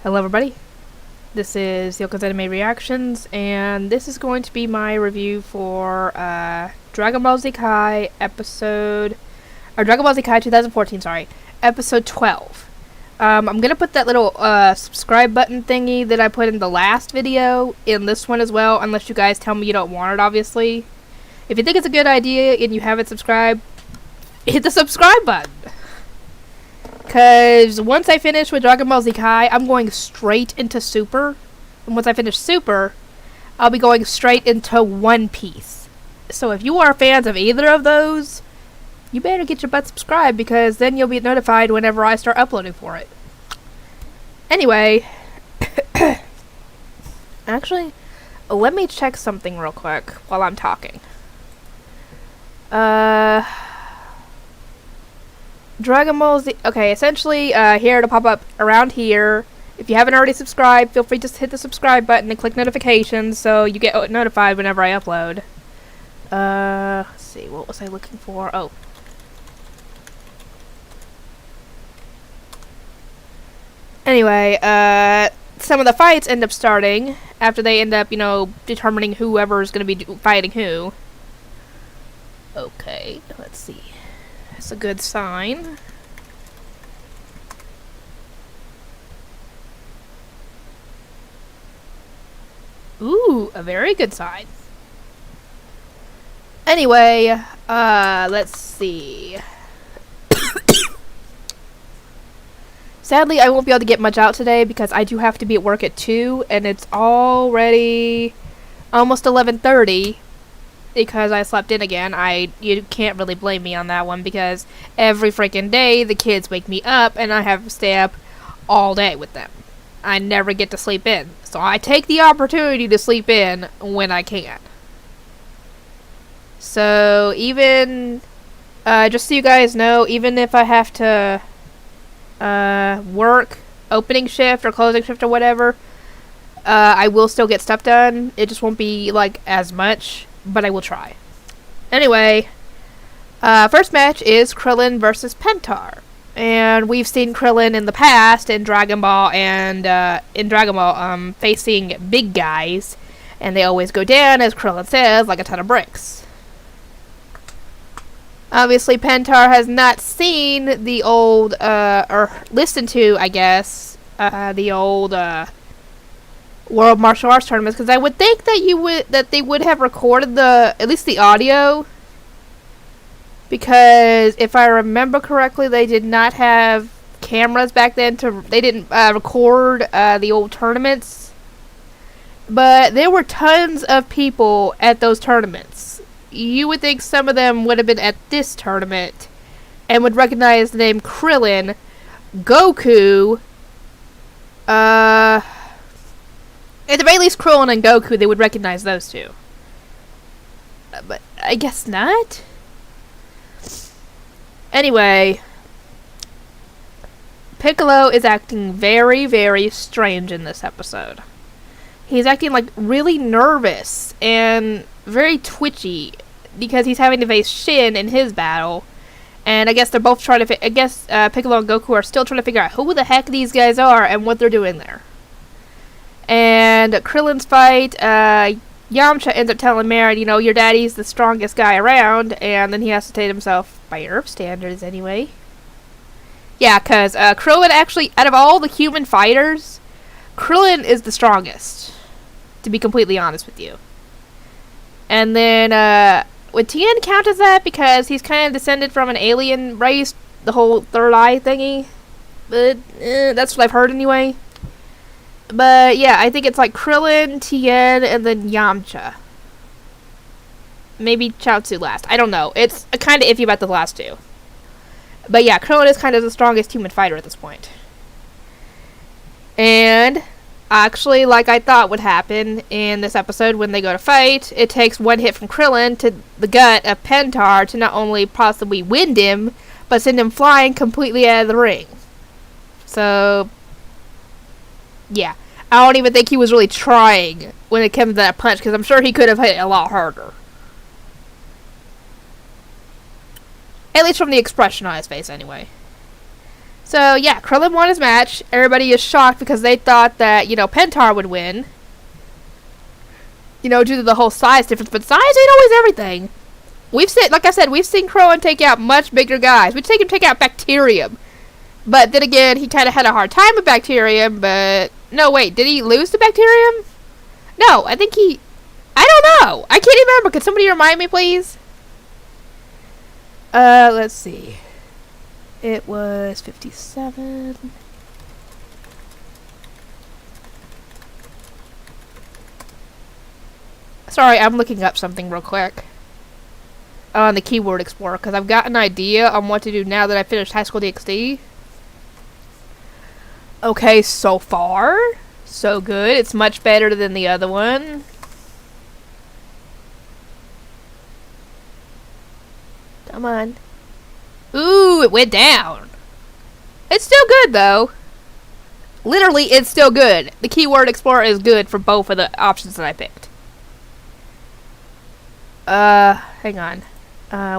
Hello everybody, this is Yoko's Anime Reactions, and this is going to be my review for Dragon Ball Z Kai Dragon Ball Z Kai 2014, sorry, episode 12. I'm gonna put that little subscribe button thingy that I put in the last video in this one as well, unless you guys tell me you don't want it, obviously. If you think it's a good idea and you haven't subscribed, hit the subscribe button. Because once I finish with Dragon Ball Z Kai, I'm going straight into Super. And once I finish Super, I'll be going straight into One Piece. So if you are fans of either of those, you better get your butt subscribed, because then you'll be notified whenever I start uploading for it. Anyway, actually, let me check something real quick while I'm talking. Dragon Ball Z. Okay, essentially, here to pop up around here. If you haven't already subscribed, feel free to just hit the subscribe button and click notifications so you get notified whenever I upload. Let's see, what was I looking for? Oh. Anyway, some of the fights end up starting after they end up, determining whoever's going to be fighting who. Okay, let's see. That's a good sign. Ooh, a very good sign. Anyway, let's see. Sadly, I won't be able to get much out today because I do have to be at work at 2, and it's already almost 11:30. Because I slept in again. You can't really blame me on that one, because every freaking day the kids wake me up and I have to stay up all day with them. I never get to sleep in. So I take the opportunity to sleep in when I can. So even, just so you guys know, even if I have to work opening shift or closing shift or whatever, I will still get stuff done. It just won't be like as much, but I will try. Anyway, first match is Krillin versus Pentar. And we've seen Krillin in the past in Dragon Ball facing big guys. And they always go down, as Krillin says, like a ton of bricks. Obviously, Pentar has not seen the old, or listened to, I guess, the old, World Martial Arts tournaments, because I would think that they would have recorded at least the audio, because if I remember correctly, they did not have cameras back then they didn't record the old tournaments, but there were tons of people at those tournaments. You would think some of them would have been at this tournament and would recognize the name Krillin, Goku, at the very least, Krillin and Goku, they would recognize those two. But I guess not? Anyway, Piccolo is acting very, very strange in this episode. He's acting like really nervous and very twitchy because he's having to face Shin in his battle. And I guess they're both trying to Piccolo and Goku are still trying to figure out who the heck these guys are and what they're doing there. And Krillin's fight, Yamcha ends up telling Marin, your daddy's the strongest guy around, and then he has to take himself by Earth standards anyway. Yeah, because Krillin actually, out of all the human fighters, Krillin is the strongest, to be completely honest with you. And then, would Tien count as that, because he's kind of descended from an alien race, the whole third eye thingy? But, that's what I've heard anyway. But, yeah, I think it's like Krillin, Tien, and then Yamcha. Maybe Chaozu last. I don't know. It's kind of iffy about the last two. But, yeah, Krillin is kind of the strongest human fighter at this point. And, actually, like I thought would happen in this episode when they go to fight, it takes one hit from Krillin to the gut of Pentar to not only possibly wind him, but send him flying completely out of the ring. So, yeah, I don't even think he was really trying when it came to that punch, because I'm sure he could have hit it a lot harder. At least from the expression on his face, anyway. So, yeah, Krillin won his match. Everybody is shocked because they thought that, Pentar would win. Due to the whole size difference. But size ain't always everything. Like I said, we've seen Krillin take out much bigger guys. We've seen him take out Bacterium. But then again, he kind of had a hard time with Bacterium, but... No, wait, did he lose to Bacterium? No, I think he... I don't know. I can't remember. Could somebody remind me, please? Let's see. It was 57. Sorry, I'm looking up something real quick. On the Keyword Explorer, because I've got an idea on what to do now that I finished High School DxD. Okay, so far, so good. It's much better than the other one. Come on. Ooh, it went down. It's still good, though. Literally, it's still good. The Keyword Explorer is good for both of the options that I picked. Hang on.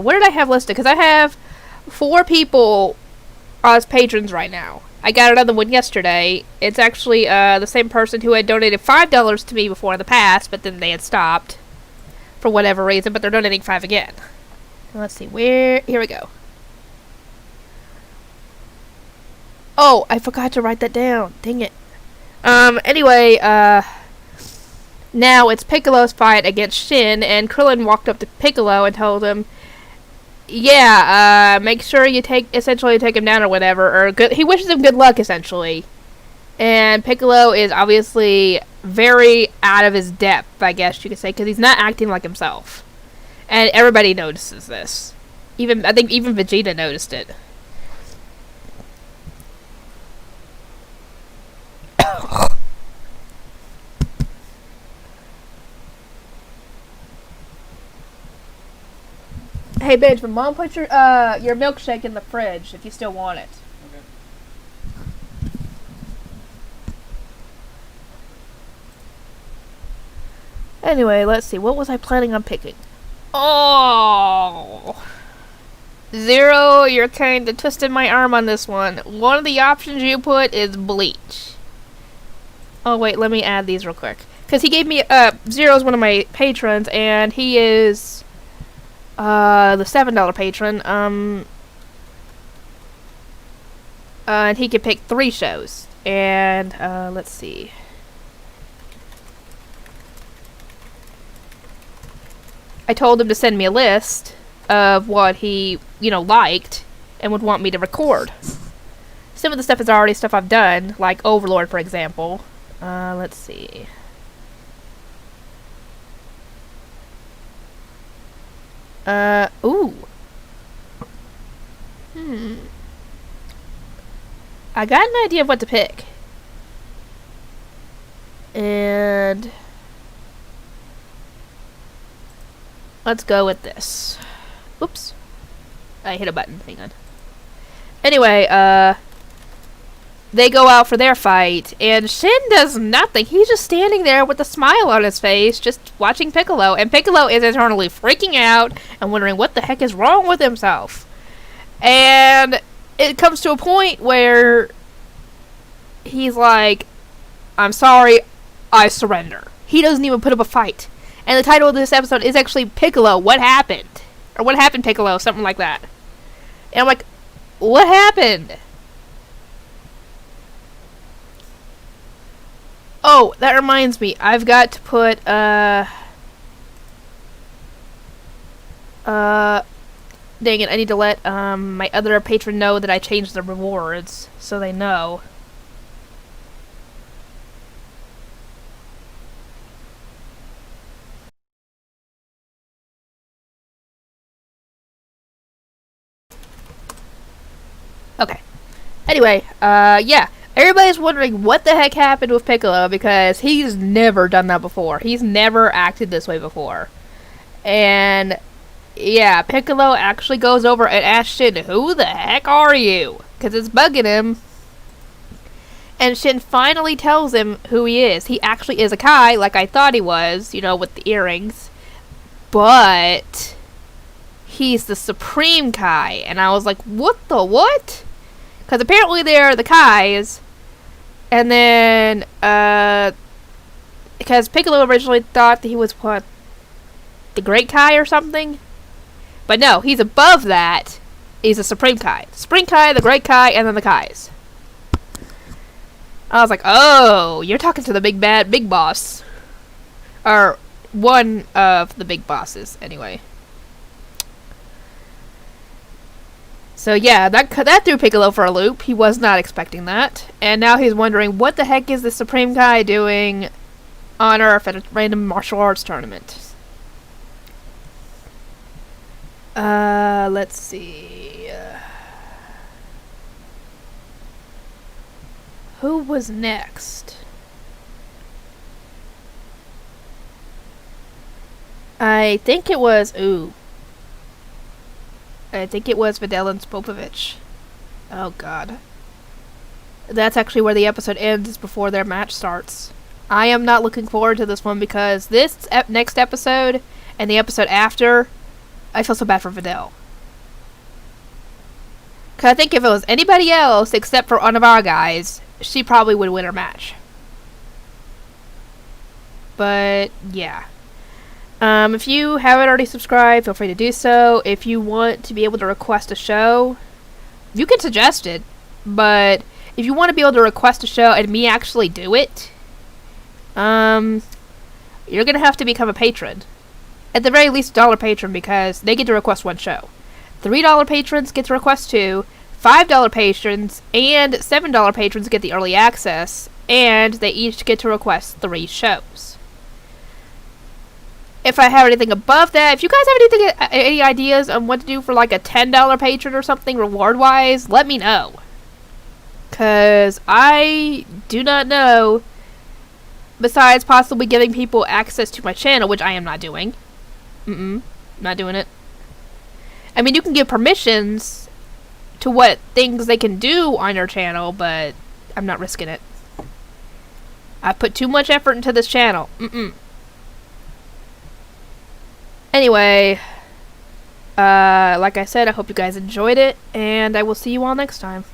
What did I have listed? Because I have 4 people as patrons right now. I got another one yesterday. It's actually the same person who had donated $5 to me before in the past, but then they had stopped for whatever reason, but they're donating $5 again. Let's see, here we go. Oh, I forgot to write that down. Dang it. Anyway, now it's Piccolo's fight against Shin, and Krillin walked up to Piccolo and told him, yeah, make sure you essentially take him down or whatever, he wishes him good luck, essentially. And Piccolo is obviously very out of his depth, I guess you could say, because he's not acting like himself. And everybody notices this. I think even Vegeta noticed it. Hey, Benjamin, Mom, put your milkshake in the fridge if you still want it. Okay. Anyway, let's see. What was I planning on picking? Oh! Zero, you're kind of twisting my arm on this one. One of the options you put is bleach. Oh, wait, let me add these real quick. Because he gave me, Zero's one of my patrons, and he is... the $7 patron, and he could pick 3 shows, and, let's see. I told him to send me a list of what he, liked, and would want me to record. Some of the stuff is already stuff I've done, like Overlord, for example. Let's see. Ooh. I got an idea of what to pick. And... let's go with this. Oops. I hit a button. Hang on. Anyway, they go out for their fight, and Shin does nothing. He's just standing there with a smile on his face, just watching Piccolo, and Piccolo is internally freaking out and wondering what the heck is wrong with himself. And it comes to a point where he's like, I'm sorry, I surrender. He doesn't even put up a fight. And the title of this episode is actually Piccolo, What Happened? Or What Happened, Piccolo? Something like that. And I'm like, what happened? Oh, that reminds me. I've got to put, dang it, I need to let, my other patron know that I changed the rewards, so they know. Okay. Anyway, yeah. Everybody's wondering what the heck happened with Piccolo because he's never done that before. He's never acted this way before. And, yeah, Piccolo actually goes over and asks Shin, who the heck are you? Because it's bugging him. And Shin finally tells him who he is. He actually is a Kai, like I thought he was, with the earrings. But he's the Supreme Kai. And I was like, what the what? Because apparently they're the Kais. And then, because Piccolo originally thought that he was, what, the Great Kai or something? But no, he's above that. He's a Supreme Kai. Supreme Kai, the Great Kai, and then the Kais. I was like, oh, you're talking to the big bad, big boss. Or one of the big bosses, anyway. So yeah, that threw Piccolo for a loop. He was not expecting that. And now he's wondering, what the heck is the Supreme Kai doing on Earth at a random martial arts tournament? Let's see. Who was next? I think it was, I think it was Videl and Spopovich. Oh god. That's actually where the episode ends, is before their match starts. I am not looking forward to this one because this next episode and the episode after, I feel so bad for Videl. Because I think if it was anybody else except for one of our guys, she probably would win her match. But, yeah. If you haven't already subscribed, feel free to do so. If you want to be able to request a show, you can suggest it. But if you want to be able to request a show and me actually do it, you're going to have to become a patron. At the very least, $1 patron, because they get to request one show. $3 patrons get to request 2, $5 patrons and $7 patrons get the early access, and they each get to request 3 shows. If I have anything above that, if you guys have any ideas on what to do for like a $10 patron or something reward-wise, let me know. Because I do not know, besides possibly giving people access to my channel, which I am not doing. Not doing it. I mean, you can give permissions to what things they can do on your channel, but I'm not risking it. I put too much effort into this channel. Anyway, like I said, I hope you guys enjoyed it, and I will see you all next time.